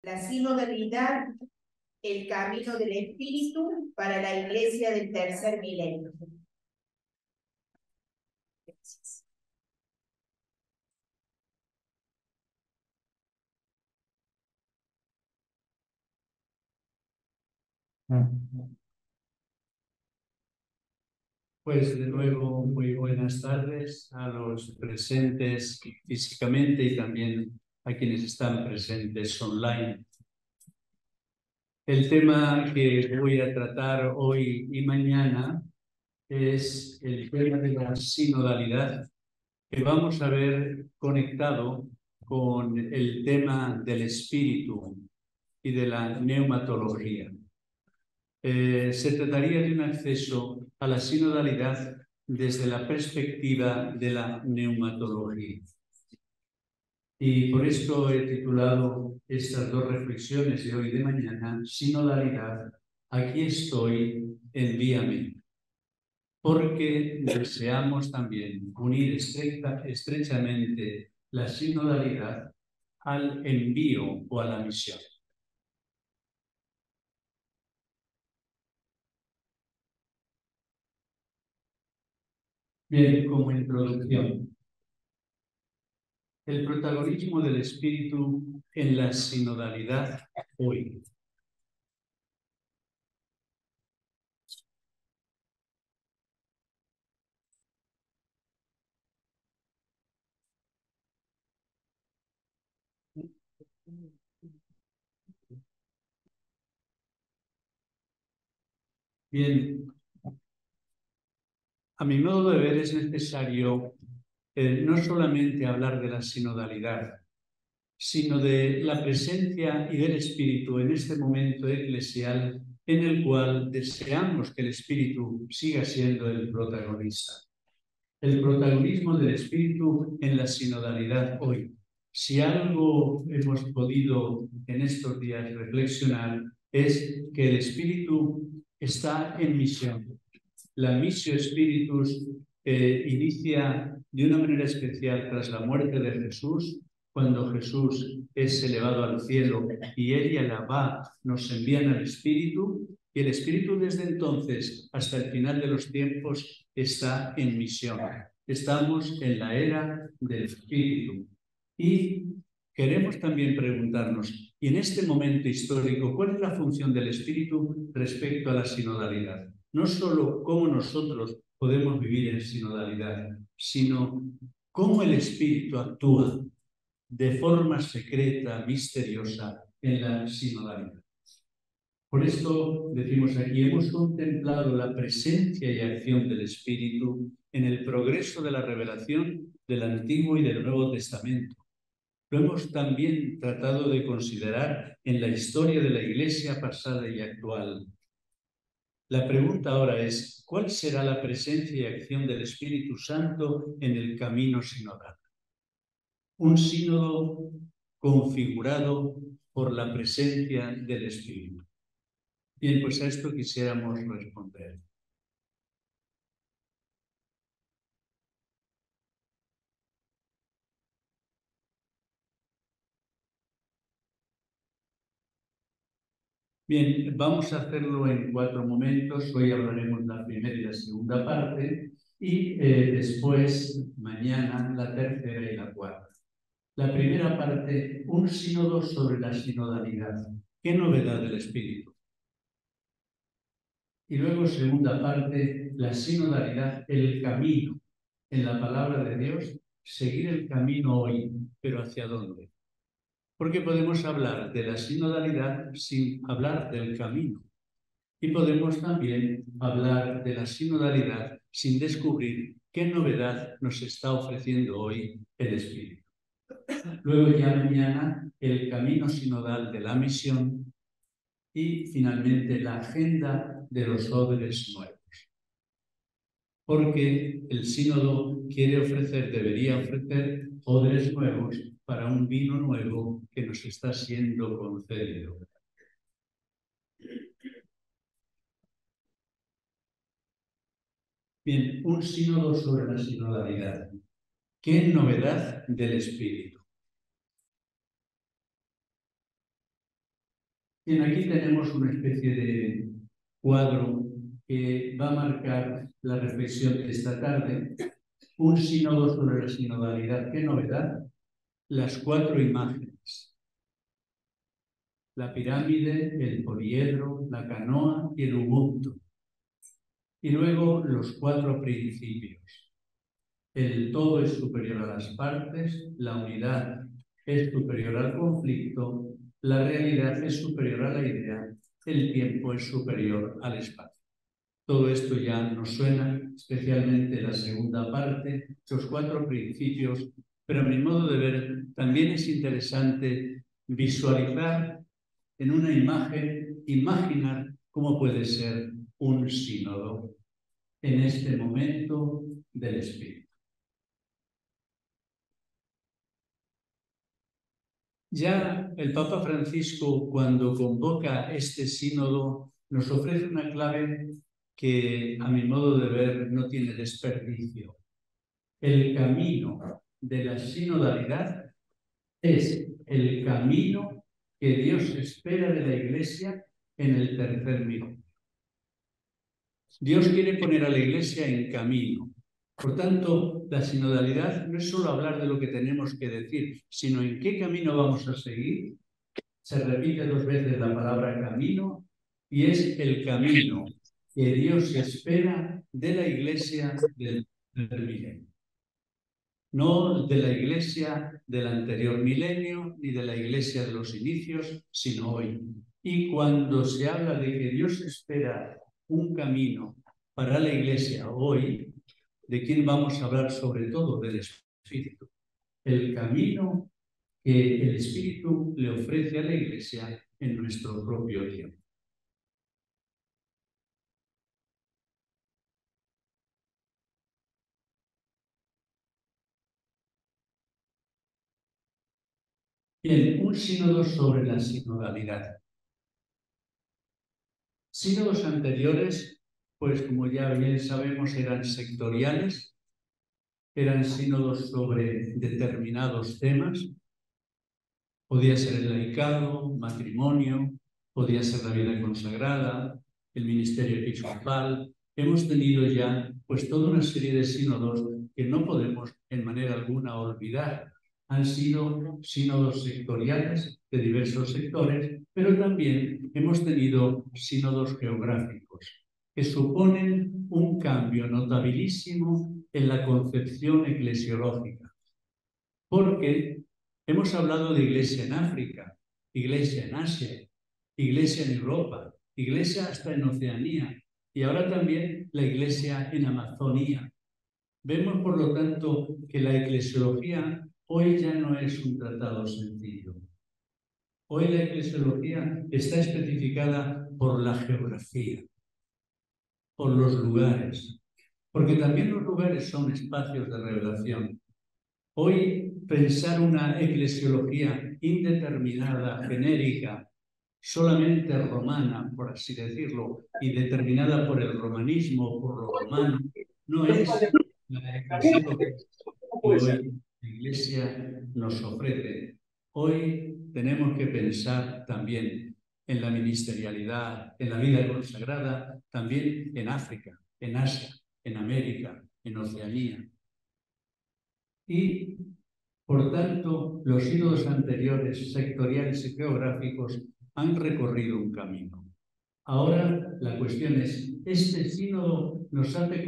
la sinodalidad, el camino del Espíritu para la Iglesia del tercer milenio. Gracias. Pues de nuevo, muy buenas tardes a los presentes físicamente y también a quienes están presentes online. El tema que voy a tratar hoy y mañana es el tema de la sinodalidad, que vamos a ver conectado con el tema del espíritu y de la neumatología. Se trataría de un acceso a la sinodalidad desde la perspectiva de la neumatología. Y por esto he titulado estas dos reflexiones de hoy y de mañana, Sinodalidad, aquí estoy, envíame. Porque deseamos también unir estrechamente la sinodalidad al envío o a la misión. Bien, como introducción, el protagonismo del espíritu en la sinodalidad hoy. Bien, a mi modo de ver es necesario no solamente hablar de la sinodalidad, sino de la presencia y del Espíritu en este momento eclesial en el cual deseamos que el Espíritu siga siendo el protagonista. El protagonismo del Espíritu en la sinodalidad hoy. Si algo hemos podido en estos días reflexionar es que el Espíritu está en misión. La Missio Spiritus inicia de una manera especial tras la muerte de Jesús, cuando Jesús es elevado al cielo y él y el Abba nos envían al Espíritu, y el Espíritu desde entonces hasta el final de los tiempos está en misión. Estamos en la era del Espíritu. Y queremos también preguntarnos, y en este momento histórico, ¿cuál es la función del Espíritu respecto a la sinodalidad? No solo cómo nosotros podemos vivir en sinodalidad, sino cómo el Espíritu actúa de forma secreta, misteriosa, en la sinodalidad. Por esto decimos aquí, hemos contemplado la presencia y acción del Espíritu en el progreso de la revelación del Antiguo y del Nuevo Testamento. Lo hemos también tratado de considerar en la historia de la Iglesia pasada y actual. La pregunta ahora es, ¿cuál será la presencia y acción del Espíritu Santo en el camino sinodal? Un sínodo configurado por la presencia del Espíritu. Bien, pues a esto quisiéramos responder. Bien, vamos a hacerlo en 4 momentos. Hoy hablaremos la primera y la segunda parte y después, mañana, la tercera y la cuarta. La primera parte, un sínodo sobre la sinodalidad. ¿Qué novedad del Espíritu? Y luego, segunda parte, la sinodalidad, el camino. En la palabra de Dios, seguir el camino hoy, pero ¿hacia dónde? Porque podemos hablar de la sinodalidad sin hablar del camino. Y podemos también hablar de la sinodalidad sin descubrir qué novedad nos está ofreciendo hoy el Espíritu. Luego ya mañana el camino sinodal de la misión y finalmente la agenda de los odres nuevos. Porque el sínodo quiere ofrecer, debería ofrecer odres nuevos para un vino nuevo que nos está siendo concedido. Bien, un sínodo sobre la sinodalidad. ¿Qué novedad del Espíritu? Bien, aquí tenemos una especie de cuadro que va a marcar la reflexión de esta tarde. Un sínodo sobre la sinodalidad. ¿Qué novedad? Las 4 imágenes. La pirámide, el poliedro, la canoa y el ubuntu. Y luego los 4 principios. El todo es superior a las partes, la unidad es superior al conflicto, la realidad es superior a la idea, el tiempo es superior al espacio. Todo esto ya nos suena, especialmente la segunda parte, los 4 principios, pero a mi modo de ver también es interesante visualizar en una imagen, imaginar cómo puede ser un sínodo en este momento del espíritu. Ya el Papa Francisco, cuando convoca este sínodo, nos ofrece una clave que, a mi modo de ver, no tiene desperdicio. El camino de la sinodalidad es el camino que Dios espera de la Iglesia en el tercer milenio. Dios quiere poner a la Iglesia en camino. Por tanto, la sinodalidad no es solo hablar de lo que tenemos que decir, sino en qué camino vamos a seguir. Se repite 2 veces la palabra camino y es el camino que Dios espera de la Iglesia del tercer milenio. No de la Iglesia del anterior milenio ni de la Iglesia de los inicios, sino hoy. Y cuando se habla de que Dios espera un camino para la Iglesia hoy, ¿de quién vamos a hablar? Sobre todo del Espíritu. El camino que el Espíritu le ofrece a la Iglesia en nuestro propio tiempo. Bien, un sínodo sobre la sinodalidad. Sínodos anteriores, pues como ya bien sabemos, eran sectoriales, eran sínodos sobre determinados temas. Podía ser el laicado, matrimonio, podía ser la vida consagrada, el ministerio episcopal. Hemos tenido ya pues toda una serie de sínodos que no podemos en manera alguna olvidar. Han sido sínodos sectoriales de diversos sectores, pero también hemos tenido sínodos geográficos que suponen un cambio notabilísimo en la concepción eclesiológica. Porque hemos hablado de iglesia en África, iglesia en Asia, iglesia en Europa, iglesia hasta en Oceanía y ahora también la iglesia en Amazonía. Vemos, por lo tanto, que la eclesiología hoy ya no es un tratado sencillo. Hoy la eclesiología está especificada por la geografía, por los lugares, porque también los lugares son espacios de revelación. Hoy pensar una eclesiología indeterminada, genérica, solamente romana, por así decirlo, y determinada por el romanismo, por lo romano, no es la eclesiología que hoy la Iglesia nos ofrece. Hoy tenemos que pensar también en la ministerialidad, en la vida consagrada, también en África, en Asia, en América, en Oceanía. Y, por tanto, los sínodos anteriores, sectoriales y geográficos, han recorrido un camino. Ahora la cuestión es, este sínodo nos hace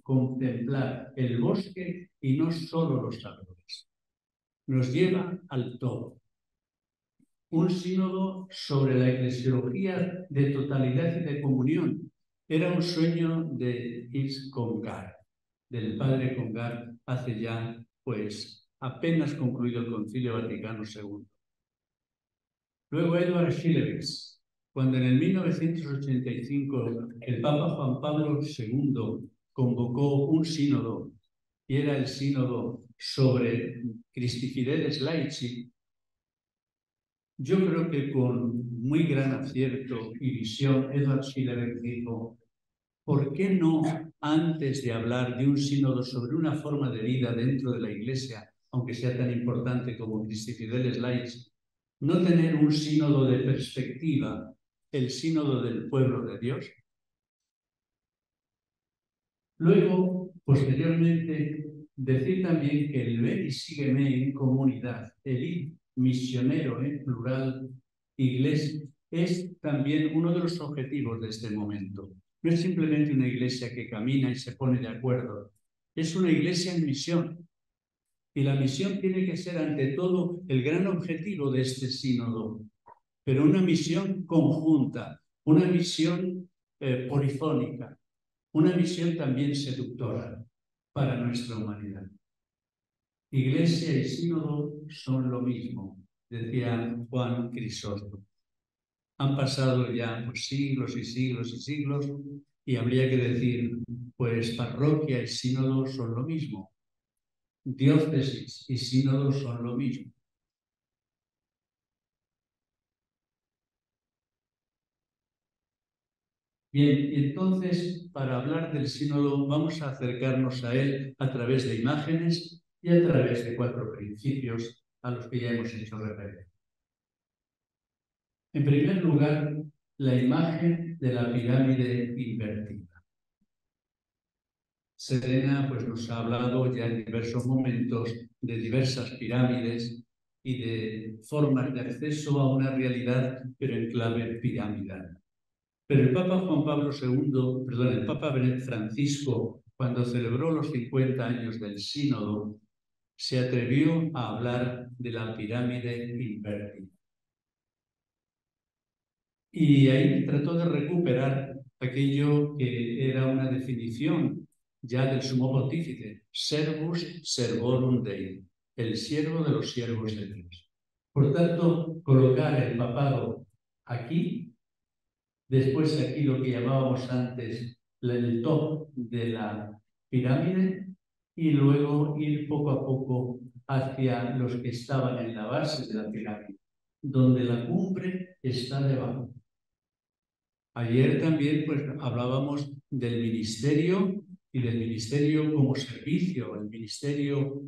contemplar el bosque y no solo los árboles. Nos lleva al todo. Un sínodo sobre la eclesiología de totalidad y de comunión. Era un sueño de Yves Congar, del padre Congar, hace ya, pues, apenas concluido el Concilio Vaticano II. Luego Edward Schillebeeckx, cuando en el 1985 el Papa Juan Pablo II convocó un sínodo, y era el sínodo sobre Christi Fideles Laici, yo creo que con muy gran acierto y visión, Edward Schillebeeckx dijo, ¿por qué no, antes de hablar de un sínodo sobre una forma de vida dentro de la Iglesia, aunque sea tan importante como Christi Fideles Laici, no tener un sínodo de perspectiva, el sínodo del pueblo de Dios. Luego, posteriormente, decir también que el ver y sígueme en comunidad, el ir misionero en plural, iglesia, es también uno de los objetivos de este momento. No es simplemente una iglesia que camina y se pone de acuerdo, es una iglesia en misión. Y la misión tiene que ser ante todo el gran objetivo de este sínodo, pero una misión conjunta, una misión polifónica, una misión también seductora para nuestra humanidad. Iglesia y sínodo son lo mismo, decía Juan Crisóstomo. Han pasado ya pues, siglos y siglos y siglos y habría que decir, pues parroquia y sínodo son lo mismo. Diócesis y sínodo son lo mismo. Bien, y entonces, para hablar del sínodo, vamos a acercarnos a él a través de imágenes y a través de 4 principios a los que ya hemos hecho referencia. En primer lugar, la imagen de la pirámide invertida. Serena pues, nos ha hablado ya en diversos momentos de diversas pirámides y de formas de acceso a una realidad, pero en clave piramidal. Pero el Papa Juan Pablo II, perdón, el Papa Francisco, cuando celebró los 50 años del Sínodo, se atrevió a hablar de la pirámide invertida. Y ahí trató de recuperar aquello que era una definición ya del sumo pontífice, servus servorum Dei, el siervo de los siervos de Dios. Por tanto, colocar el papado aquí, después aquí lo que llamábamos antes el top de la pirámide, y luego ir poco a poco hacia los que estaban en la base de la pirámide, donde la cumbre está debajo. Ayer también pues, hablábamos del ministerio y del ministerio como servicio, el ministerio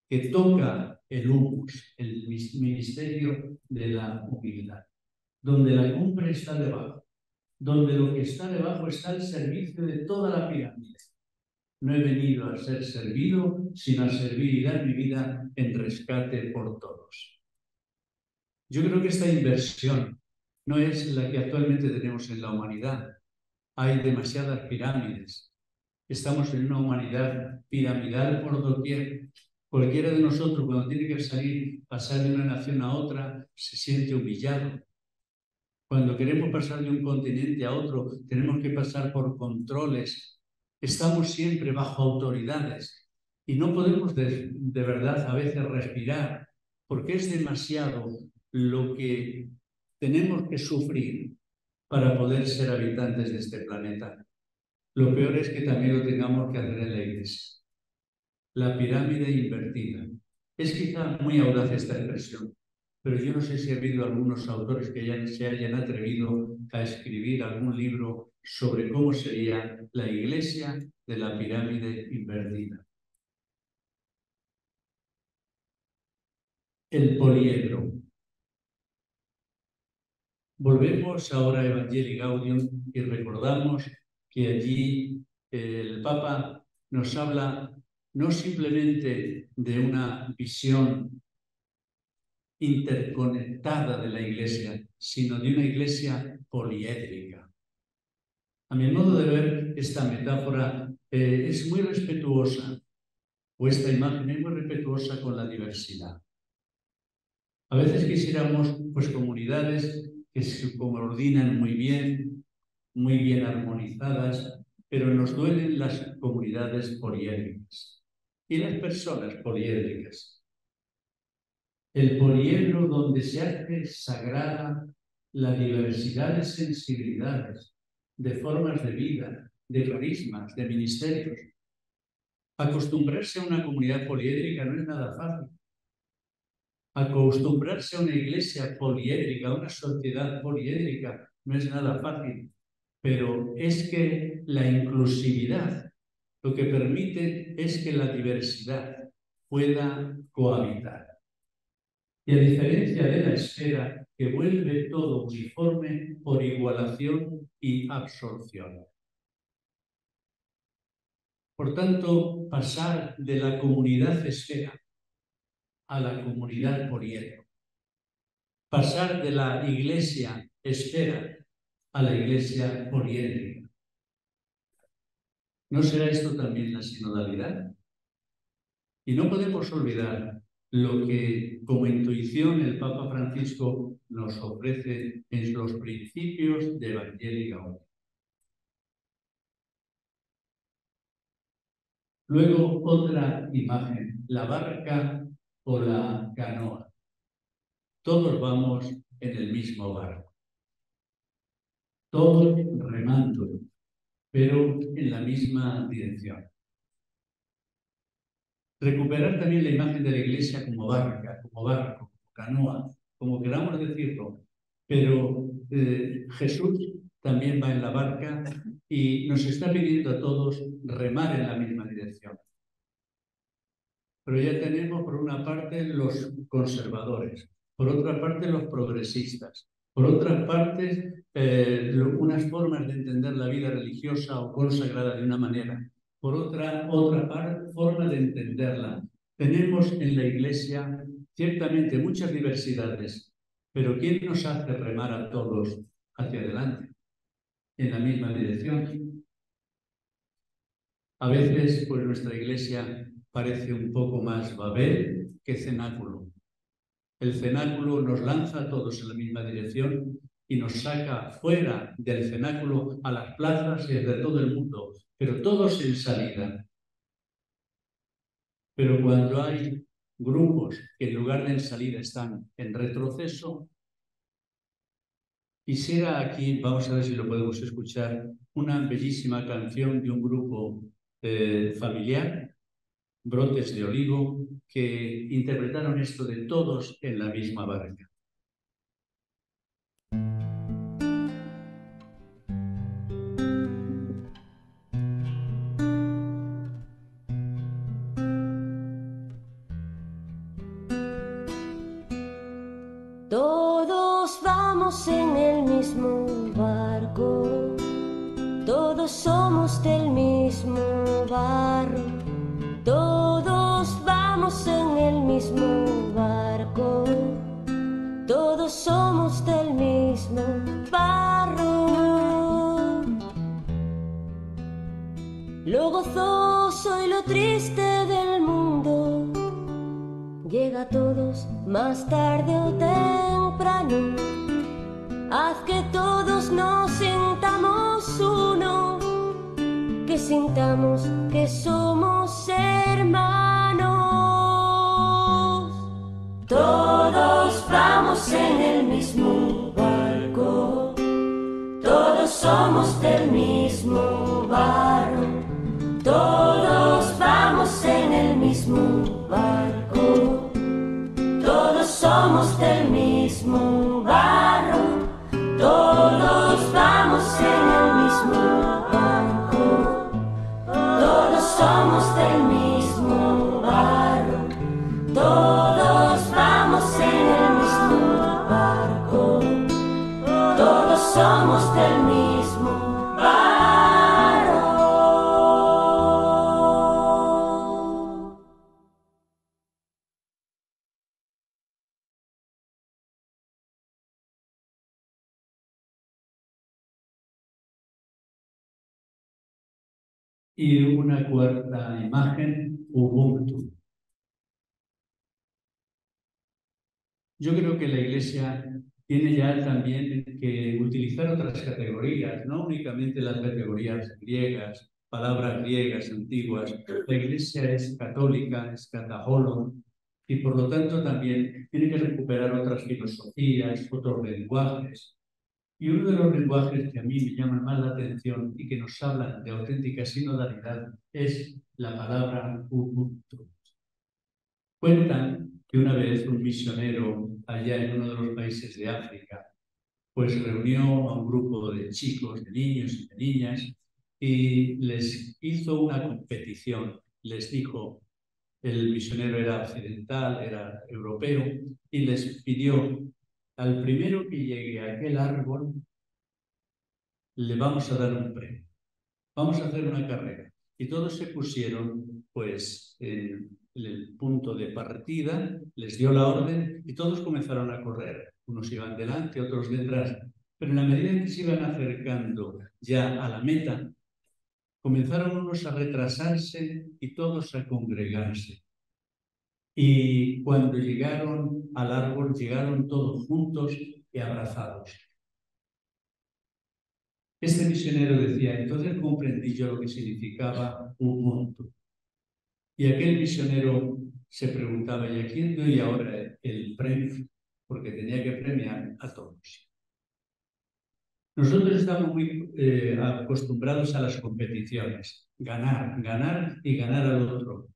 que toca el humus, el ministerio de la humildad, donde la cumbre está debajo, donde lo que está debajo está al servicio de toda la pirámide. No he venido a ser servido, sino a servir y dar mi vida en rescate por todos. Yo creo que esta inversión no es la que actualmente tenemos en la humanidad. Hay demasiadas pirámides. Estamos en una humanidad piramidal por doquier. Cualquiera de nosotros, cuando tiene que pasar de una nación a otra, se siente humillado. Cuando queremos pasar de un continente a otro, tenemos que pasar por controles. Estamos siempre bajo autoridades y no podemos de verdad a veces respirar, porque es demasiado lo que tenemos que sufrir para poder ser habitantes de este planeta. Lo peor es que también lo tengamos que hacer en la Iglesia. La pirámide invertida. Es quizá muy audaz esta expresión, pero yo no sé si ha habido algunos autores que se hayan atrevido a escribir algún libro sobre cómo sería la Iglesia de la pirámide invertida. El poliedro. Volvemos ahora a Evangelii Gaudium y recordamos que allí el Papa nos habla no simplemente de una visión interconectada de la Iglesia, sino de una Iglesia poliédrica. A mi modo de ver, esta metáfora es muy respetuosa, o esta imagen es muy respetuosa con la diversidad. A veces quisiéramos pues, comunidades que se coordinan muy bien armonizadas, pero nos duelen las comunidades poliédricas y las personas poliédricas. El poliedro donde se hace sagrada la diversidad de sensibilidades, de formas de vida, de carismas, de ministerios. Acostumbrarse a una comunidad poliédrica no es nada fácil. Acostumbrarse a una iglesia poliédrica, a una sociedad poliédrica, no es nada fácil. Pero es que la inclusividad lo que permite es que la diversidad pueda cohabitar. y a diferencia de la esfera que vuelve todo uniforme por igualación y absorción. Por tanto, pasar de la comunidad esfera a la comunidad por hielo, pasar de la iglesia esfera a la iglesia poliédrica. ¿No será esto también la sinodalidad? Y no podemos olvidar lo que como intuición el Papa Francisco nos ofrece en los principios de Evangelii Gaudium. Luego otra imagen, la barca o la canoa. Todos vamos en el mismo barco, todos remando, pero en la misma dirección. Recuperar también la imagen de la Iglesia como barca, como barco, como canoa, como queramos decirlo, pero Jesús también va en la barca y nos está pidiendo a todos remar en la misma dirección. Pero ya tenemos por una parte los conservadores, por otra parte los progresistas, por otra parte unas formas de entender la vida religiosa o consagrada de una manera, por otra forma de entenderla. Tenemos en la Iglesia ciertamente muchas diversidades, pero ¿quién nos hace remar a todos hacia adelante, en la misma dirección? A veces, pues nuestra Iglesia parece un poco más Babel que cenáculo. El cenáculo nos lanza a todos en la misma dirección y nos saca fuera del cenáculo a las plazas y de todo el mundo, pero todos en salida. Pero cuando hay grupos que en lugar de en salida están en retroceso, quisiera aquí, vamos a ver si lo podemos escuchar, una bellísima canción de un grupo familiar, Brotes de Olivo, que interpretaron esto de todos en la misma barca. Todos vamos en el mismo barco, todos somos del mismo barro, todos vamos en el mismo barco, todos somos del mismo barro. Lo gozoso y lo triste del mundo llega a todos más tarde o temprano. Haz que todos nos sintamos uno, que sintamos que somos hermanos. Todos vamos en el mismo barco, todos somos del mismo barro, todos vamos en el mismo barco, todos somos del mismo barro, todos vamos en el mismo barco, todos somos del mismo barro, todos vamos en el mismo barco, todos somos del mismo barro. Y una cuarta imagen, Ubuntu. Yo creo que la Iglesia tiene ya también que utilizar otras categorías, no únicamente las categorías griegas, palabras griegas antiguas. La Iglesia es católica, es catajolon, y por lo tanto también tiene que recuperar otras filosofías, otros lenguajes. Y uno de los lenguajes que a mí me llaman más la atención y que nos hablan de auténtica sinodalidad es la palabra Ubuntu. Cuentan que una vez un misionero allá en uno de los países de África, pues reunió a un grupo de chicos, de niños y de niñas y les hizo una competición. Les dijo, el misionero era occidental, era europeo, y les pidió: al primero que llegue a aquel árbol, le vamos a dar un premio. Vamos a hacer una carrera. Y todos se pusieron, pues, en el punto de partida, les dio la orden y todos comenzaron a correr. Unos iban delante, otros detrás. Pero en la medida en que se iban acercando ya a la meta, comenzaron unos a retrasarse y todos a congregarse. Y cuando llegaron al árbol, llegaron todos juntos y abrazados. Este misionero decía: entonces comprendí yo lo que significaba Ubuntu. Y aquel misionero se preguntaba: ¿y a quién doy ahora el premio? Porque tenía que premiar a todos. Nosotros estamos muy acostumbrados a las competiciones. Ganar, ganar y ganar al otro.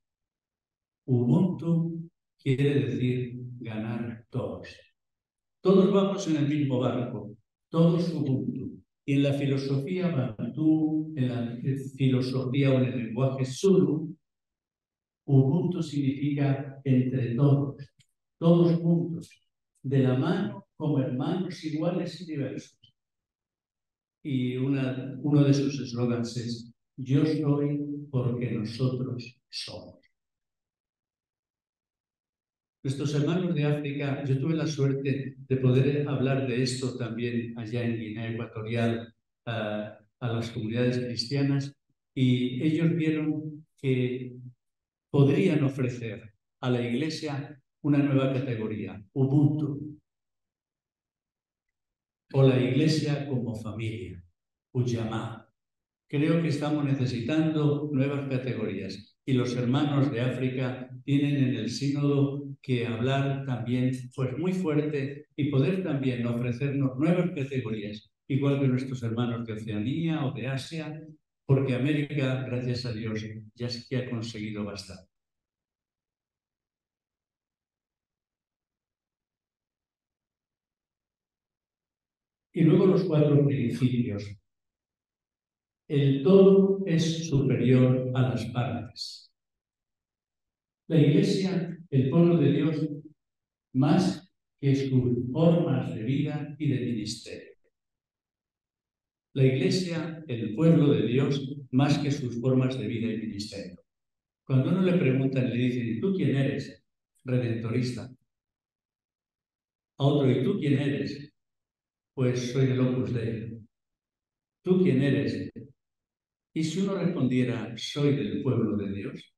Ubuntu quiere decir ganar todos. Todos vamos en el mismo barco, todos Ubuntu. Y en la filosofía Bantu, en la filosofía o en el lenguaje Zulu, Ubuntu significa entre todos, todos juntos, de la mano como hermanos iguales y diversos. Y uno de sus eslogans es: yo soy porque nosotros somos. Nuestros hermanos de África, yo tuve la suerte de poder hablar de esto también allá en Guinea Ecuatorial a las comunidades cristianas, y ellos vieron que podrían ofrecer a la Iglesia una nueva categoría, Ubuntu, o la Iglesia como familia, Ujamaa. Creo que estamos necesitando nuevas categorías y los hermanos de África tienen en el sínodo que hablar también, pues muy fuerte, y poder también ofrecernos nuevas categorías, igual que nuestros hermanos de Oceanía o de Asia, porque América, gracias a Dios, ya sí que ha conseguido bastante. Y luego los 4 principios. El todo es superior a las partes. La Iglesia, el pueblo de Dios, más que sus formas de vida y de ministerio. La Iglesia, el pueblo de Dios, más que sus formas de vida y ministerio. Cuando uno le preguntan, le dicen: ¿y tú quién eres? Redentorista. A otro: ¿y tú quién eres? Pues soy el Opus Dei. ¿Tú quién eres? Y si uno respondiera: soy del pueblo de Dios.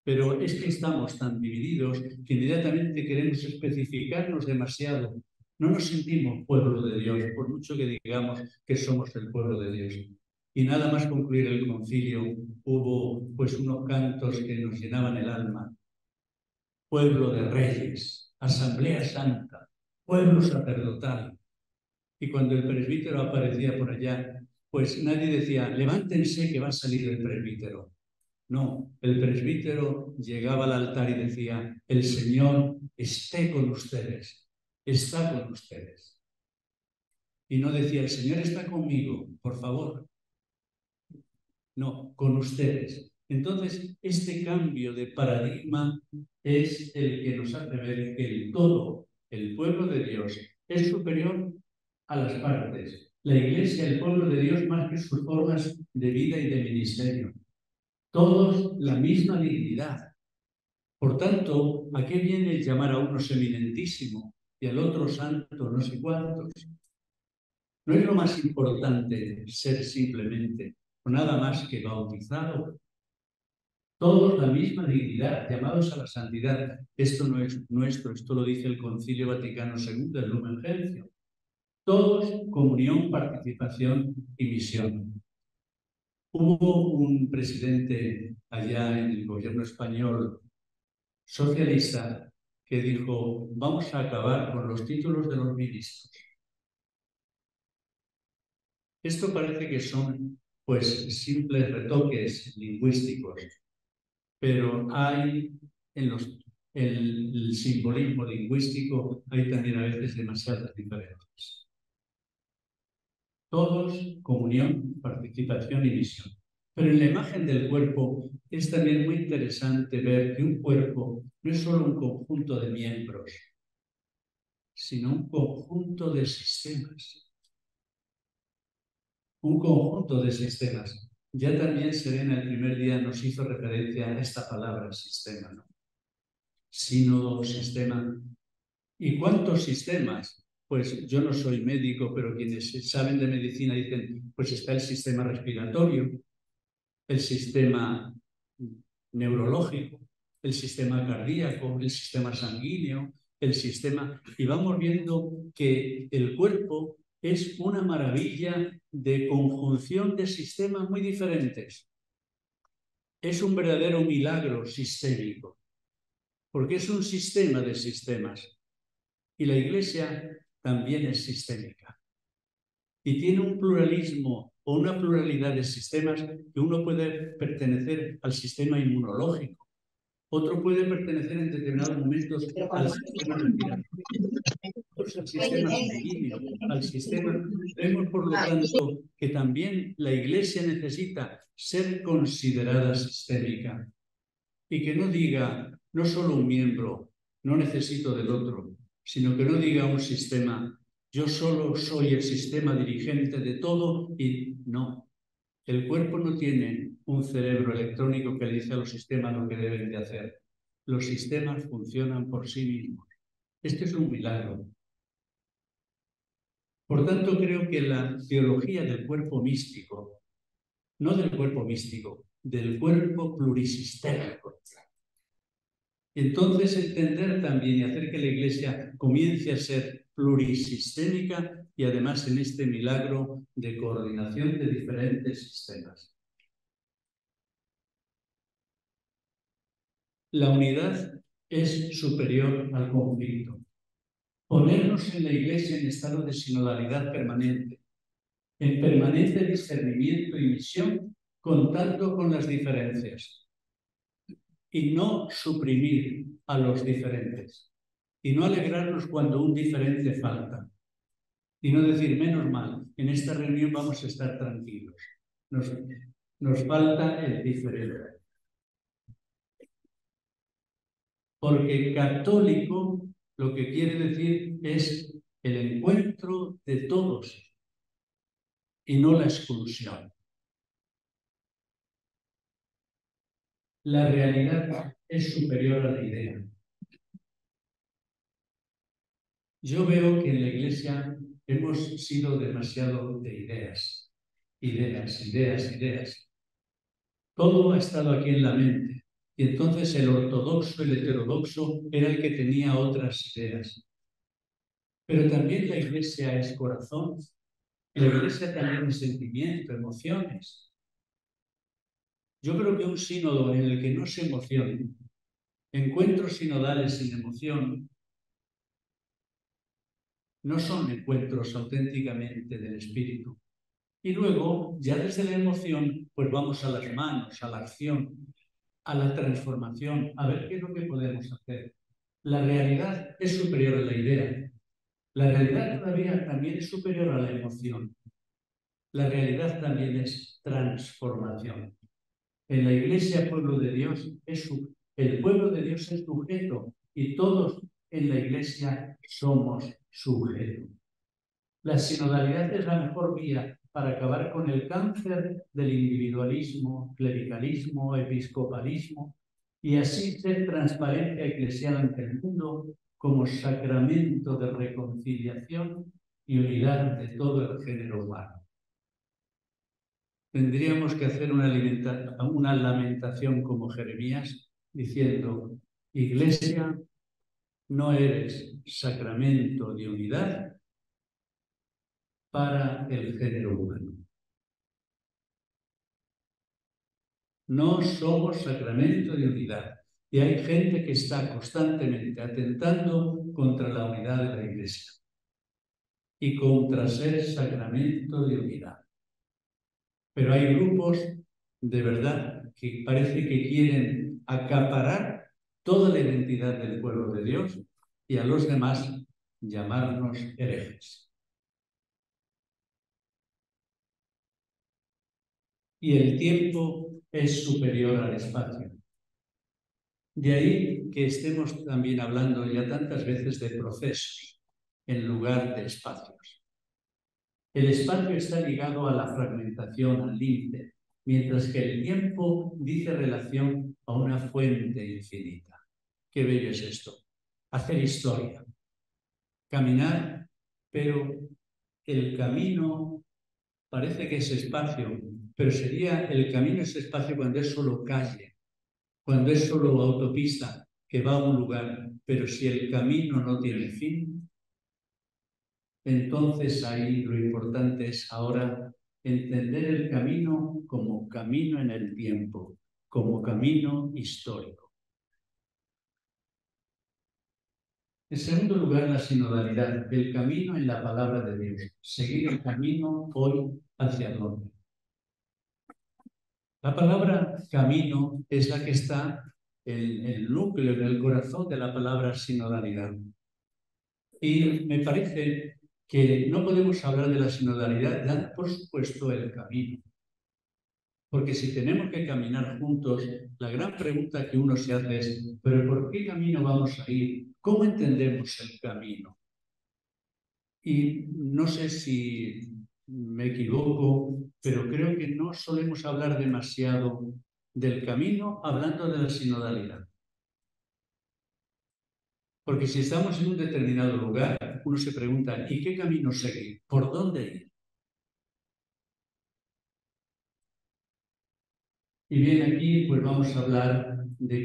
Pero es que estamos tan divididos que inmediatamente queremos especificarnos demasiado. No nos sentimos pueblo de Dios, por mucho que digamos que somos el pueblo de Dios. Y nada más concluir el concilio, hubo pues unos cantos que nos llenaban el alma. Pueblo de reyes, asamblea santa, pueblo sacerdotal. Y cuando el presbítero aparecía por allá, pues nadie decía: levántense que va a salir el presbítero. No, el presbítero llegaba al altar y decía: el Señor esté con ustedes, está con ustedes. Y no decía: el Señor está conmigo, por favor. No, con ustedes. Entonces, este cambio de paradigma es el que nos hace ver que el todo, el pueblo de Dios, es superior a las partes. La Iglesia, el pueblo de Dios, más que sus formas de vida y de ministerio. Todos la misma dignidad. Por tanto, ¿a qué viene llamar a uno eminentísimo y al otro santo no sé cuántos? ¿No es lo más importante ser simplemente o nada más que bautizado? Todos la misma dignidad, llamados a la santidad. Esto no es nuestro, esto lo dice el Concilio Vaticano II, el Lumen Gentium. Todos comunión, participación y misión. Hubo un presidente allá en el gobierno español socialista que dijo: vamos a acabar con los títulos de los ministros. Esto parece que son pues simples retoques lingüísticos, pero hay en el simbolismo lingüístico hay también a veces demasiadas diferencias. Todos, comunión, participación y misión. Pero en la imagen del cuerpo es también muy interesante ver que un cuerpo no es solo un conjunto de miembros, sino un conjunto de sistemas. Un conjunto de sistemas. Ya también Serena el primer día nos hizo referencia a esta palabra sistema, ¿no? Sínodo, sistema. ¿Y cuántos sistemas? Pues yo no soy médico, pero quienes saben de medicina dicen, pues está el sistema respiratorio, el sistema neurológico, el sistema cardíaco, el sistema sanguíneo, el sistema... Y vamos viendo que el cuerpo es una maravilla de conjunción de sistemas muy diferentes. Es un verdadero milagro sistémico, porque es un sistema de sistemas. Y la Iglesia también es sistémica. Y tiene un pluralismo o una pluralidad de sistemas que uno puede pertenecer al sistema inmunológico, otro puede pertenecer en determinados momentos al sistema respiratorio, otros al sistema sanguíneo, al sistema... Vemos, por lo tanto, que también la Iglesia necesita ser considerada sistémica y que no diga, no solo un miembro, no necesito del otro, sino que no diga un sistema, yo solo soy el sistema dirigente de todo y no. El cuerpo no tiene un cerebro electrónico que le dice a los sistemas lo que deben de hacer. Los sistemas funcionan por sí mismos. Este es un milagro. Por tanto, creo que la teología del cuerpo místico, no del cuerpo místico, del cuerpo plurisistémico. Entonces, entender también y hacer que la Iglesia comience a ser plurisistémica y además en este milagro de coordinación de diferentes sistemas. La unidad es superior al conflicto. Ponernos en la Iglesia en estado de sinodalidad permanente, en permanente discernimiento y misión, contando con las diferencias. Y no suprimir a los diferentes. Y no alegrarnos cuando un diferente falta. Y no decir, menos mal, en esta reunión vamos a estar tranquilos. Nos falta el diferente. Porque católico lo que quiere decir es el encuentro de todos y no la exclusión. La realidad es superior a la idea. Yo veo que en la Iglesia hemos sido demasiado de ideas. Ideas. Todo ha estado aquí en la mente. Y entonces el ortodoxo, el heterodoxo, era el que tenía otras ideas. Pero también la Iglesia es corazón. La Iglesia también es sentimiento, emociones. Yo creo que un sínodo en el que no se emocionen, encuentros sinodales sin emoción, no son encuentros auténticamente del espíritu. Y luego, ya desde la emoción, pues vamos a las manos, a la acción, a la transformación, a ver qué es lo que podemos hacer. La realidad es superior a la idea. La realidad todavía también es superior a la emoción. La realidad también es transformación. En la Iglesia, pueblo de Dios, el pueblo de Dios es sujeto y todos en la Iglesia somos sujetos. La sinodalidad es la mejor vía para acabar con el cáncer del individualismo, clericalismo, episcopalismo y así ser transparencia eclesial ante el mundo como sacramento de reconciliación y unidad de todo el género humano. Tendríamos que hacer una lamentación como Jeremías diciendo, Iglesia, no eres sacramento de unidad para el género humano. No somos sacramento de unidad. Y hay gente que está constantemente atentando contra la unidad de la Iglesia y contra ser sacramento de unidad. Pero hay grupos de verdad que parece que quieren acaparar toda la identidad del pueblo de Dios y a los demás llamarnos herejes. y el tiempo es superior al espacio. De ahí que estemos también hablando ya tantas veces de procesos en lugar de espacios. El espacio está ligado a la fragmentación, al límite, mientras que el tiempo dice relación a una fuente infinita. Qué bello es esto. Hacer historia. Caminar, pero el camino parece que es espacio, pero sería el camino es espacio cuando es solo calle, cuando es solo autopista que va a un lugar, pero si el camino no tiene fin, entonces ahí lo importante es ahora entender el camino como camino en el tiempo, como camino histórico. En segundo lugar, la sinodalidad, el camino en la palabra de Dios. Seguir el camino hoy hacia dónde. La palabra camino es la que está en el núcleo, en el corazón de la palabra sinodalidad. Y me parece que no podemos hablar de la sinodalidad dando por supuesto el camino. Porque si tenemos que caminar juntos, la gran pregunta que uno se hace es, ¿pero por qué camino vamos a ir? ¿Cómo entendemos el camino? Y no sé si me equivoco, pero creo que no solemos hablar demasiado del camino hablando de la sinodalidad. Porque si estamos en un determinado lugar, uno se pregunta, ¿y qué camino seguir? ¿Por dónde ir? Y bien, aquí pues vamos a hablar de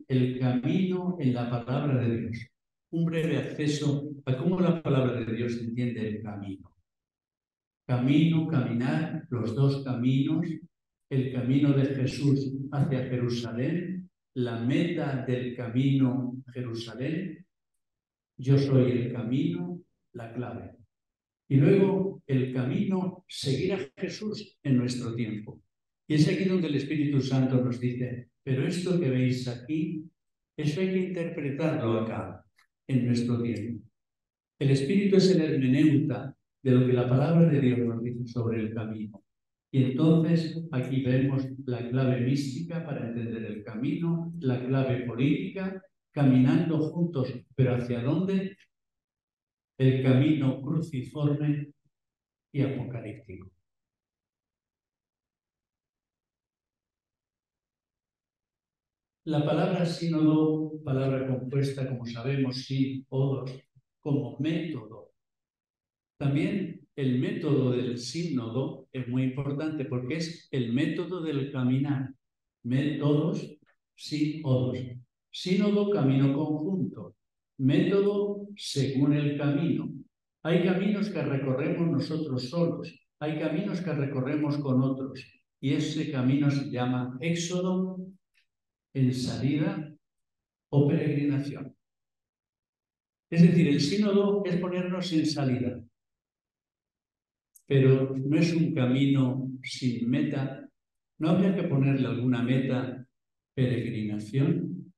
el camino en la palabra de Dios. Un breve acceso a cómo la palabra de Dios entiende el camino. Camino, caminar, los dos caminos, el camino de Jesús hacia Jerusalén, la meta del camino Jerusalén, yo soy el camino, la clave. Y luego el camino, seguir a Jesús en nuestro tiempo. Y es aquí donde el Espíritu Santo nos dice, pero esto que veis aquí, eso hay que interpretarlo acá, en nuestro tiempo. El Espíritu es el hermeneuta de lo que la palabra de Dios nos dice sobre el camino. Y entonces aquí vemos la clave mística para entender el camino, la clave política, caminando juntos, pero ¿hacia dónde? El camino cruciforme y apocalíptico. La palabra sínodo, palabra compuesta, como sabemos, sí, todos, como método. También el método del sínodo es muy importante porque es el método del caminar. Métodos, sí, todos. Sínodo, camino conjunto. Método, según el camino. Hay caminos que recorremos nosotros solos. Hay caminos que recorremos con otros. Y ese camino se llama éxodo, en salida o peregrinación. Es decir, el sínodo es ponernos en salida, pero no es un camino sin meta. ¿No habría que ponerle alguna meta? Peregrinación.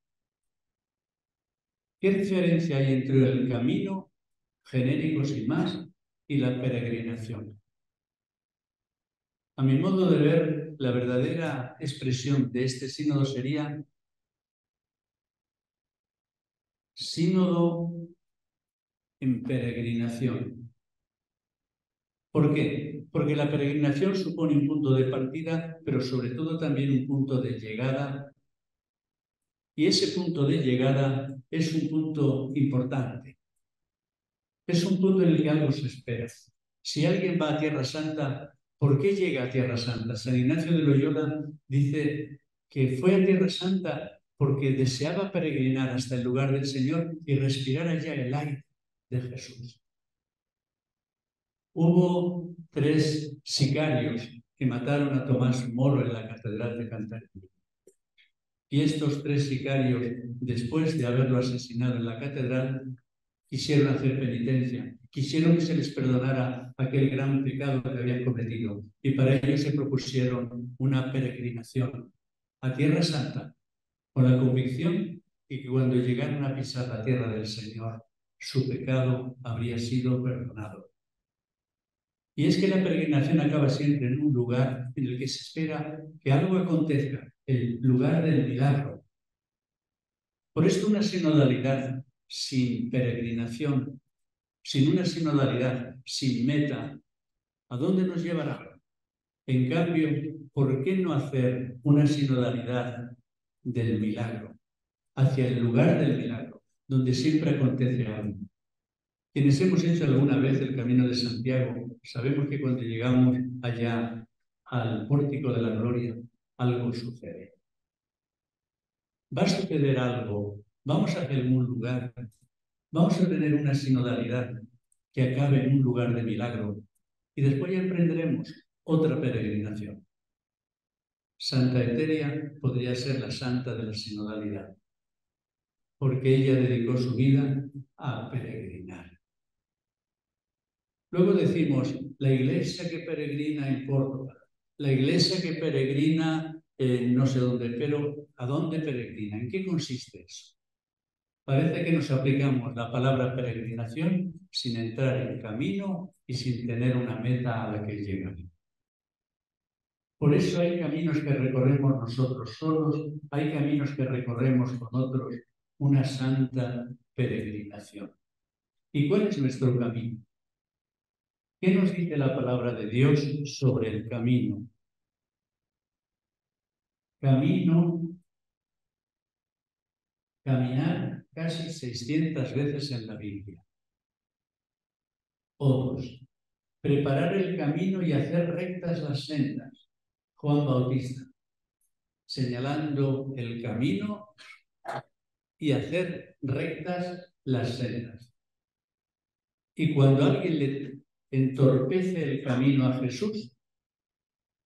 ¿Qué diferencia hay entre el camino genérico sin más y la peregrinación? A mi modo de ver, la verdadera expresión de este sínodo sería sínodo en peregrinación. ¿Por qué? Porque la peregrinación supone un punto de partida, pero sobre todo también un punto de llegada. Y ese punto de llegada es un punto importante. Es un punto en el que algo se espera. Si alguien va a Tierra Santa, ¿por qué llega a Tierra Santa? San Ignacio de Loyola dice que fue a Tierra Santa porque deseaba peregrinar hasta el lugar del Señor y respirar allá el aire de Jesús. Hubo 3 sicarios que mataron a Tomás Moro en la Catedral de Canterbury. Y estos 3 sicarios, después de haberlo asesinado en la catedral, quisieron hacer penitencia, quisieron que se les perdonara aquel gran pecado que habían cometido. Y para ello se propusieron una peregrinación a Tierra Santa, con la convicción de que cuando llegaran a pisar la tierra del Señor, su pecado habría sido perdonado. Y es que la peregrinación acaba siempre en un lugar en el que se espera que algo acontezca, el lugar del milagro. Por esto una sinodalidad sin peregrinación, sin una sinodalidad sin meta, ¿a dónde nos llevará? En cambio, ¿por qué no hacer una sinodalidad del milagro, hacia el lugar del milagro, donde siempre acontece algo? Quienes hemos hecho alguna vez el Camino de Santiago, sabemos que cuando llegamos allá al Pórtico de la Gloria, algo sucede. Va a suceder algo, vamos hacia algún lugar, vamos a tener una sinodalidad que acabe en un lugar de milagro y después ya emprenderemos otra peregrinación. Santa Eteria podría ser la santa de la sinodalidad, porque ella dedicó su vida a peregrinar. Luego decimos, la iglesia que peregrina en Córdoba, la iglesia que peregrina en no sé dónde, pero ¿a dónde peregrina? ¿En qué consiste eso? Parece que nos aplicamos la palabra peregrinación sin entrar en camino y sin tener una meta a la que llegar. Por eso hay caminos que recorremos nosotros solos, hay caminos que recorremos con otros, una santa peregrinación. ¿Y cuál es nuestro camino? ¿Qué nos dice la palabra de Dios sobre el camino? Caminar casi 600 veces en la Biblia. Otros, preparar el camino y hacer rectas las sendas. Juan Bautista, señalando el camino y hacer rectas las sendas. Y cuando alguien le entorpece el camino a Jesús,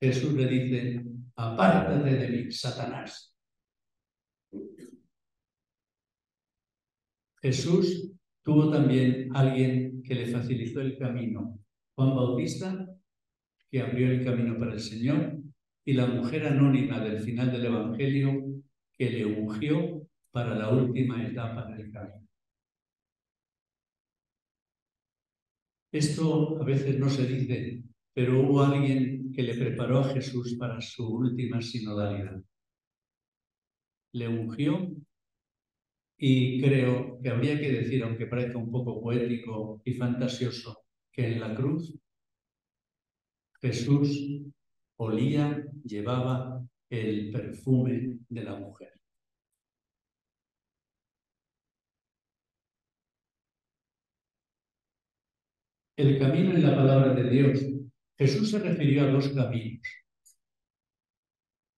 Jesús le dice, apártate de mí, Satanás. Jesús tuvo también alguien que le facilitó el camino, Juan Bautista, que abrió el camino para el Señor, y la mujer anónima del final del Evangelio, que le ungió para la última etapa del camino. Esto a veces no se dice, pero hubo alguien que le preparó a Jesús para su última sinodalidad. Le ungió y creo que habría que decir, aunque parezca un poco poético y fantasioso, que en la cruz Jesús olía, llevaba el perfume de la mujer. El camino en la palabra de Dios. Jesús se refirió a dos caminos.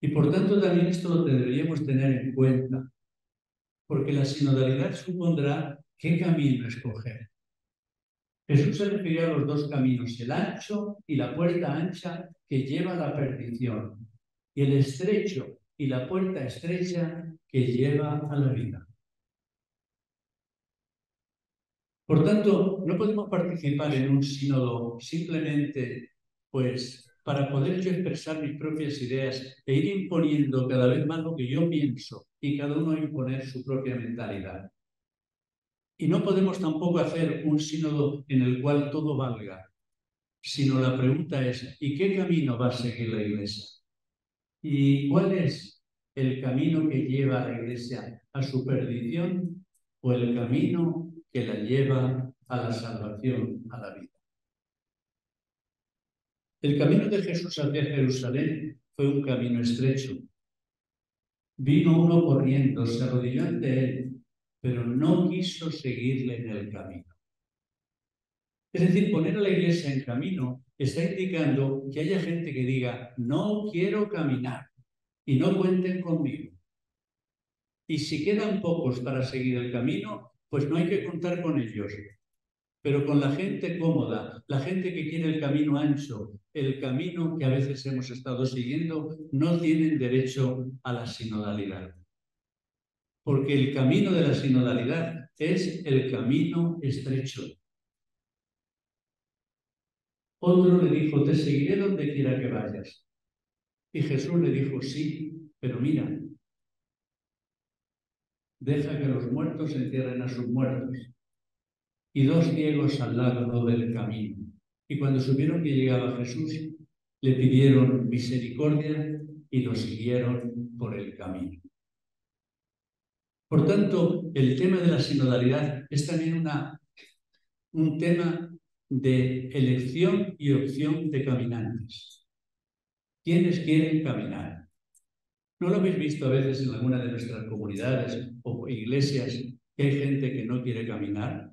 Y por tanto también esto lo deberíamos tener en cuenta, porque la sinodalidad supondrá qué camino escoger. Jesús se refirió a los dos caminos, el ancho y la puerta ancha que lleva a la perdición, y el estrecho y la puerta estrecha que lleva a la vida. Por tanto, no podemos participar en un sínodo simplemente para poder yo expresar mis propias ideas e ir imponiendo cada vez más lo que yo pienso y cada uno imponer su propia mentalidad. Y no podemos tampoco hacer un sínodo en el cual todo valga, sino la pregunta es, ¿y qué camino va a seguir la Iglesia? ¿Y cuál es el camino que lleva a la Iglesia a su perdición o el camino que la lleva a la salvación, a la vida? El camino de Jesús hacia Jerusalén fue un camino estrecho. Vino uno corriendo, se arrodilló ante él, pero no quiso seguirle en el camino. Es decir, poner a la Iglesia en camino está indicando que haya gente que diga, no quiero caminar y no cuenten conmigo. Y si quedan pocos para seguir el camino, pues no hay que contar con ellos. Pero con la gente cómoda, la gente que quiere el camino ancho, el camino que a veces hemos estado siguiendo, no tienen derecho a la sinodalidad. Porque el camino de la sinodalidad es el camino estrecho. Otro le dijo, te seguiré donde quiera que vayas. Y Jesús le dijo, sí, pero mira, deja que los muertos entierren a sus muertos. Y dos ciegos al lado del camino. Y cuando supieron que llegaba Jesús, le pidieron misericordia y lo siguieron por el camino. Por tanto, el tema de la sinodalidad es también un tema de elección y opción de caminantes. ¿Quiénes quieren caminar? ¿No lo habéis visto a veces en alguna de nuestras comunidades o iglesias que hay gente que no quiere caminar?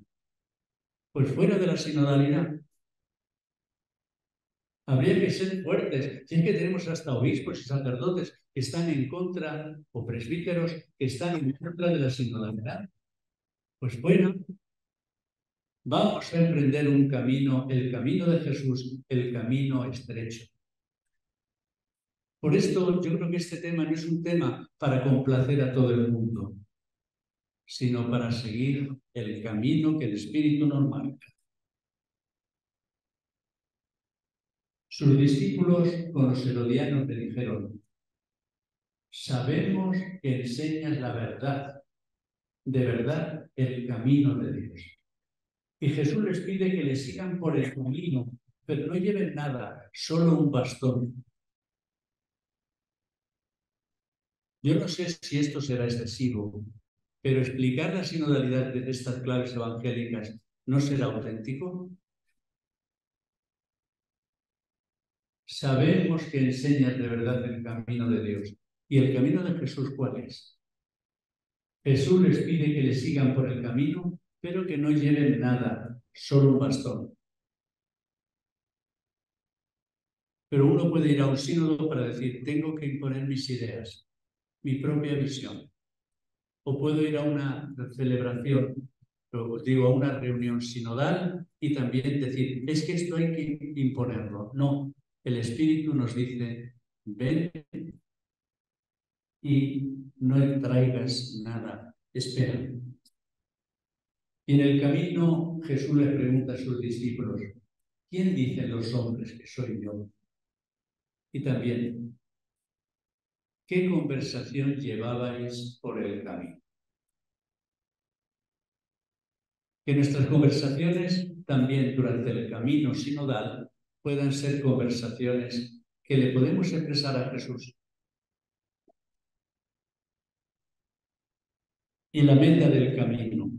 Pues fuera de la sinodalidad. Habría que ser fuertes. Si es que tenemos hasta obispos y sacerdotes que están en contra, o presbíteros que están en contra de la sinodalidad. Pues bueno, vamos a emprender un camino, el camino de Jesús, el camino estrecho. Por esto yo creo que este tema no es un tema para complacer a todo el mundo, sino para seguir el camino que el Espíritu nos marca. Sus discípulos con los herodianos le dijeron: sabemos que enseñas la verdad, de verdad, el camino de Dios. Y Jesús les pide que le sigan por el camino, pero no lleven nada, solo un bastón. Yo no sé si esto será excesivo, pero explicar la sinodalidad de estas claves evangélicas ¿no será auténtico? Sabemos que enseñas de verdad el camino de Dios. ¿Y el camino de Jesús cuál es? Jesús les pide que le sigan por el camino, pero que no lleven nada, solo un bastón. Pero uno puede ir a un sínodo para decir: tengo que imponer mis ideas, mi propia visión. O puedo ir a una celebración, os digo, a una reunión sinodal y también decir: es que esto hay que imponerlo. No, el Espíritu nos dice: ven y no traigas nada, espera. Y en el camino Jesús les pregunta a sus discípulos: ¿quién dicen los hombres que soy yo? Y también, ¿qué conversación llevabais por el camino? Que nuestras conversaciones también durante el camino sinodal puedan ser conversaciones que le podemos expresar a Jesús. Y la meta del camino.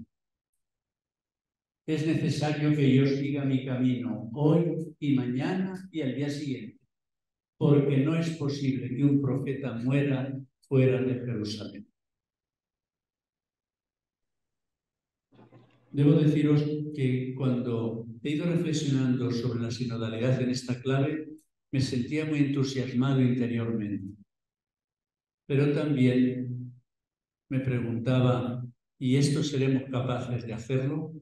Es necesario que yo siga mi camino hoy y mañana y al día siguiente, porque no es posible que un profeta muera fuera de Jerusalén. Debo deciros que cuando he ido reflexionando sobre la sinodalidad en esta clave, me sentía muy entusiasmado interiormente. Pero también me preguntaba: ¿y esto seremos capaces de hacerlo?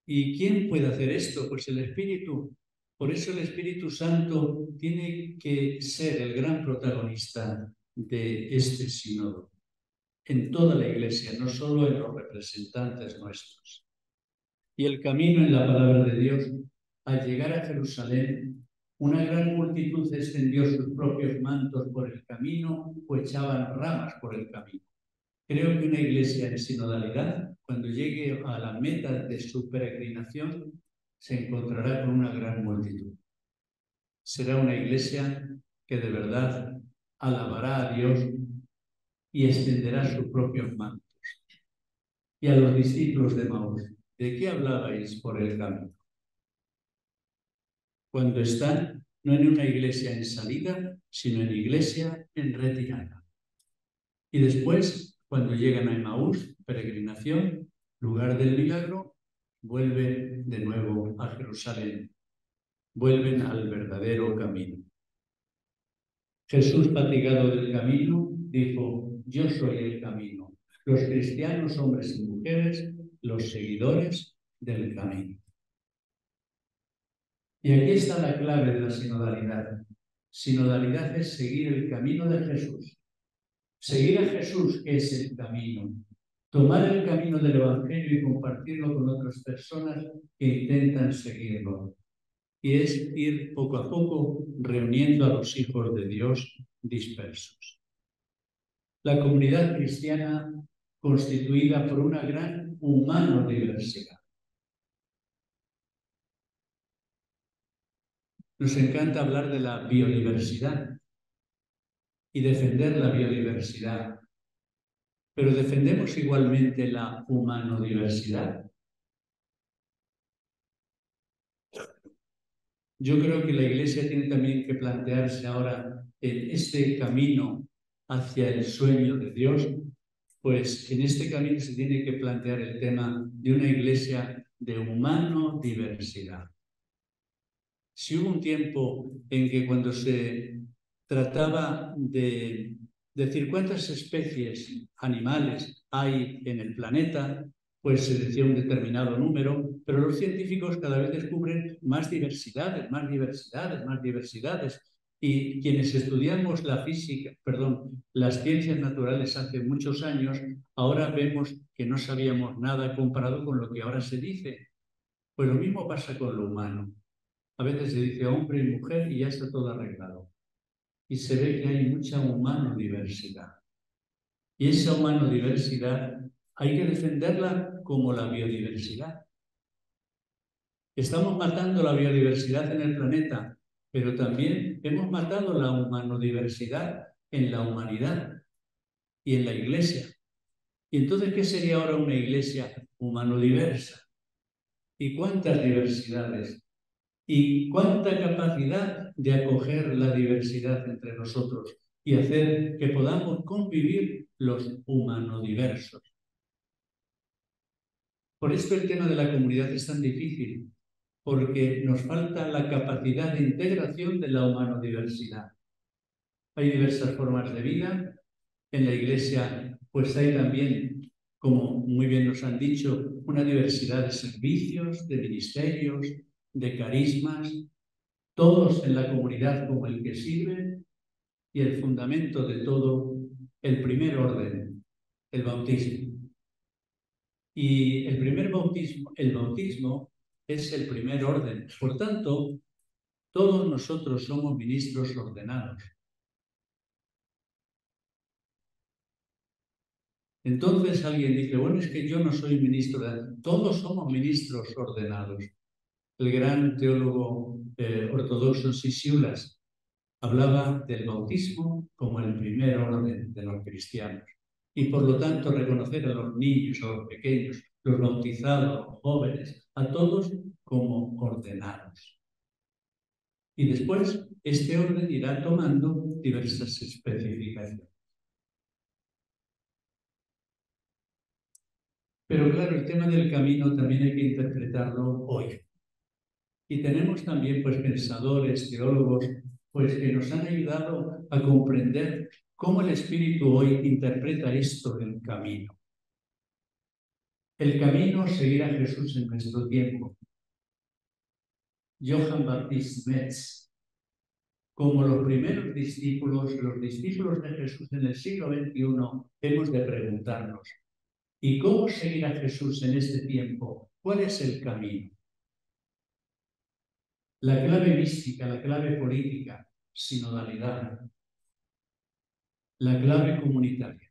¿Y quién puede hacer esto? Pues el Espíritu. Por eso el Espíritu Santo tiene que ser el gran protagonista de este sínodo, en toda la Iglesia, no solo en los representantes nuestros. Y el camino en la palabra de Dios, al llegar a Jerusalén, una gran multitud extendió sus propios mantos por el camino o echaban ramas por el camino. Creo que una iglesia en sinodalidad, cuando llegue a la meta de su peregrinación, se encontrará con una gran multitud. Será una iglesia que de verdad alabará a Dios y extenderá sus propios mantos. Y a los discípulos de Maús: ¿de qué hablabais por el camino? Cuando están no en una iglesia en salida, sino en iglesia en retirada. Y después, cuando llegan a Emaús, peregrinación, lugar del milagro, vuelven de nuevo a Jerusalén, vuelven al verdadero camino. Jesús, fatigado del camino, dijo: yo soy el camino. Los cristianos, hombres y mujeres, los seguidores del camino. Y aquí está la clave de la sinodalidad. Sinodalidad es seguir el camino de Jesús. Seguir a Jesús, que es el camino. Tomar el camino del Evangelio y compartirlo con otras personas que intentan seguirlo. Y es ir poco a poco reuniendo a los hijos de Dios dispersos. La comunidad cristiana constituida por una gran humano diversidad. Nos encanta hablar de la biodiversidad y defender la biodiversidad, pero ¿defendemos igualmente la humanodiversidad? Yo creo que la Iglesia tiene también que plantearse ahora en este camino hacia el sueño de Dios, pues en este camino se tiene que plantear el tema de una Iglesia de humanodiversidad. Si hubo un tiempo en que cuando se trataba de decir cuántas especies animales hay en el planeta, pues se decía un determinado número, pero los científicos cada vez descubren más diversidades, más diversidades, más diversidades. Y quienes estudiamos la física, las ciencias naturales hace muchos años, ahora vemos que no sabíamos nada comparado con lo que ahora se dice. Pues lo mismo pasa con lo humano. A veces se dice hombre y mujer y ya está todo arreglado. Y se ve que hay mucha humanodiversidad. Y esa humanodiversidad hay que defenderla como la biodiversidad. Estamos matando la biodiversidad en el planeta, pero también hemos matado la humanodiversidad en la humanidad y en la Iglesia. ¿Y entonces qué sería ahora una Iglesia humanodiversa? ¿Y cuántas diversidades? ¿Y cuánta capacidad de acoger la diversidad entre nosotros y hacer que podamos convivir los humanodiversos? Por esto el tema de la comunidad es tan difícil, porque nos falta la capacidad de integración de la humanodiversidad. Hay diversas formas de vida. En la Iglesia, pues hay también, como muy bien nos han dicho, una diversidad de servicios, de ministerios, de carismas, todos en la comunidad como el que sirve, y el fundamento de todo, el primer orden, el bautismo. Y el bautismo es el primer orden. Por tanto, todos nosotros somos ministros ordenados. Entonces alguien dice, bueno, es que yo no soy ministro ordenado. Todos somos ministros ordenados. El gran teólogo ortodoxo Sisiulas hablaba del bautismo como el primer orden de los cristianos. Y por lo tanto reconocer a los niños, a los pequeños, los bautizados, los jóvenes, a todos como ordenados. Y después este orden irá tomando diversas especificaciones. Pero claro, el tema del camino también hay que interpretarlo hoy. Y tenemos también pues pensadores, teólogos, pues que nos han ayudado a comprender cómo el Espíritu hoy interpreta esto del camino. El camino, seguir a Jesús en nuestro tiempo. Johann Baptist Metz, como los primeros discípulos, los discípulos de Jesús en el siglo XXI, hemos de preguntarnos, ¿y cómo seguir a Jesús en este tiempo? ¿Cuál es el camino? La clave mística, la clave política, sinodalidad. La clave comunitaria.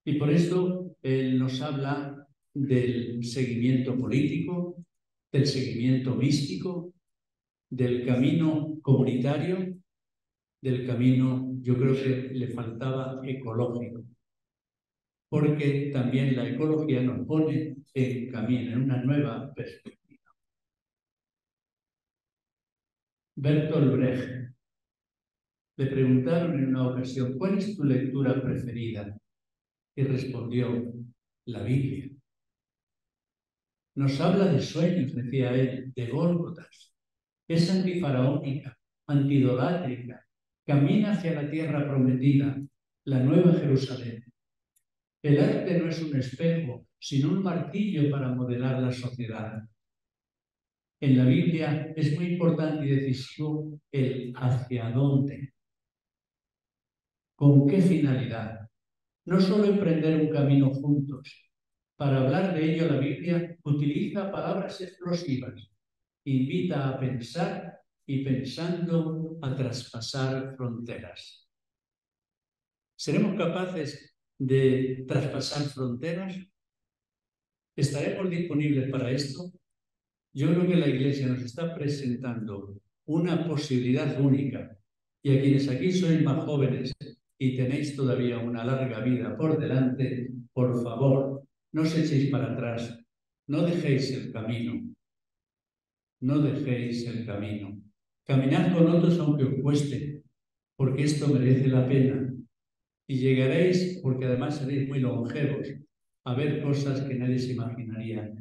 Y por esto él nos habla del seguimiento político, del seguimiento místico, del camino comunitario, del camino, yo creo que le faltaba ecológico, porque también la ecología nos pone en camino, en una nueva perspectiva. Bertolt Brecht le preguntaron en una ocasión, ¿cuál es tu lectura preferida? Y respondió, la Biblia. Nos habla de sueños, decía él, de Gólgotas. Es antifaraónica, antidolátrica, camina hacia la tierra prometida, la nueva Jerusalén. El arte no es un espejo, sino un martillo para modelar la sociedad. En la Biblia es muy importante y decisivo el hacia dónde. ¿Con qué finalidad? No solo emprender un camino juntos. Para hablar de ello, la Biblia utiliza palabras explosivas. Invita a pensar y pensando a traspasar fronteras. ¿Seremos capaces de traspasar fronteras? ¿Estaremos disponibles para esto? Yo creo que la Iglesia nos está presentando una posibilidad única. Y a quienes aquí sois más jóvenes y tenéis todavía una larga vida por delante, por favor, no os echéis para atrás, no dejéis el camino, no dejéis el camino. Caminad con otros aunque os cueste, porque esto merece la pena. Y llegaréis, porque además seréis muy longevos, a ver cosas que nadie se imaginaría.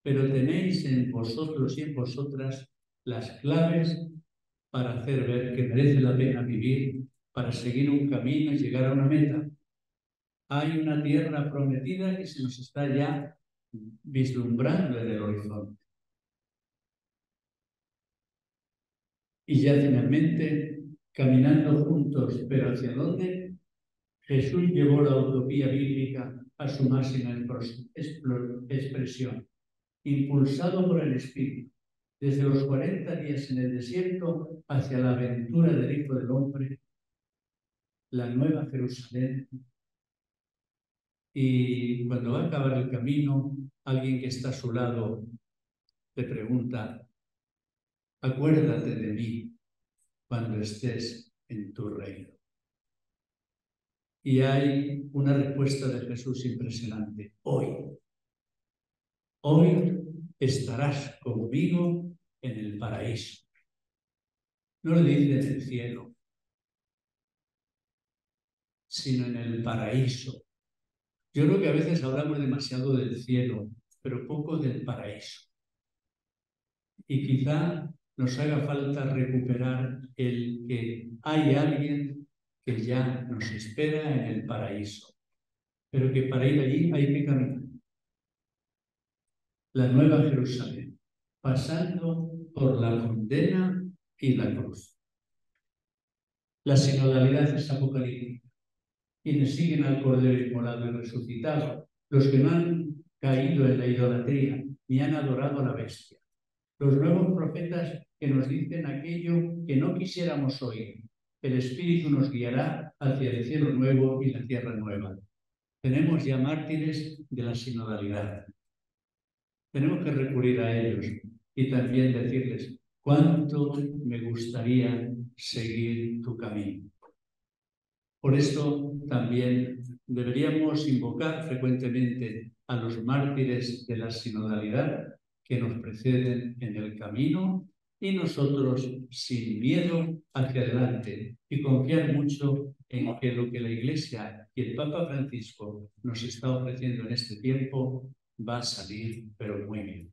Pero tenéis en vosotros y en vosotras las claves para hacer ver que merece la pena vivir, para seguir un camino y llegar a una meta. Hay una tierra prometida que se nos está ya vislumbrando en el horizonte. Y ya finalmente, caminando juntos, pero ¿hacia dónde? Jesús llevó la utopía bíblica a su máxima expresión, impulsado por el Espíritu, desde los 40 días en el desierto hacia la aventura del Hijo del Hombre, la Nueva Jerusalén. Y cuando va a acabar el camino, alguien que está a su lado le pregunta: acuérdate de mí cuando estés en tu reino. Y hay una respuesta de Jesús impresionante: hoy estarás conmigo en el paraíso. No le dice en el cielo, sino en el paraíso. Yo creo que a veces hablamos demasiado del cielo, pero poco del paraíso. Y quizá nos haga falta recuperar el que hay alguien que ya nos espera en el paraíso, pero que para ir allí hay que caminar. La Nueva Jerusalén, pasando por la condena y la cruz. La sinodalidad es apocalíptica. Quienes siguen al Cordero inmolado y resucitado, los que no han caído en la idolatría ni han adorado a la bestia. Los nuevos profetas que nos dicen aquello que no quisiéramos oír. El Espíritu nos guiará hacia el cielo nuevo y la tierra nueva. Tenemos ya mártires de la sinodalidad. Tenemos que recurrir a ellos y también decirles: cuánto me gustaría seguir tu camino. Por eso también deberíamos invocar frecuentemente a los mártires de la sinodalidad que nos preceden en el camino y nosotros sin miedo hacia adelante y confiar mucho en que lo que la Iglesia y el Papa Francisco nos está ofreciendo en este tiempo va a salir, pero muy bien.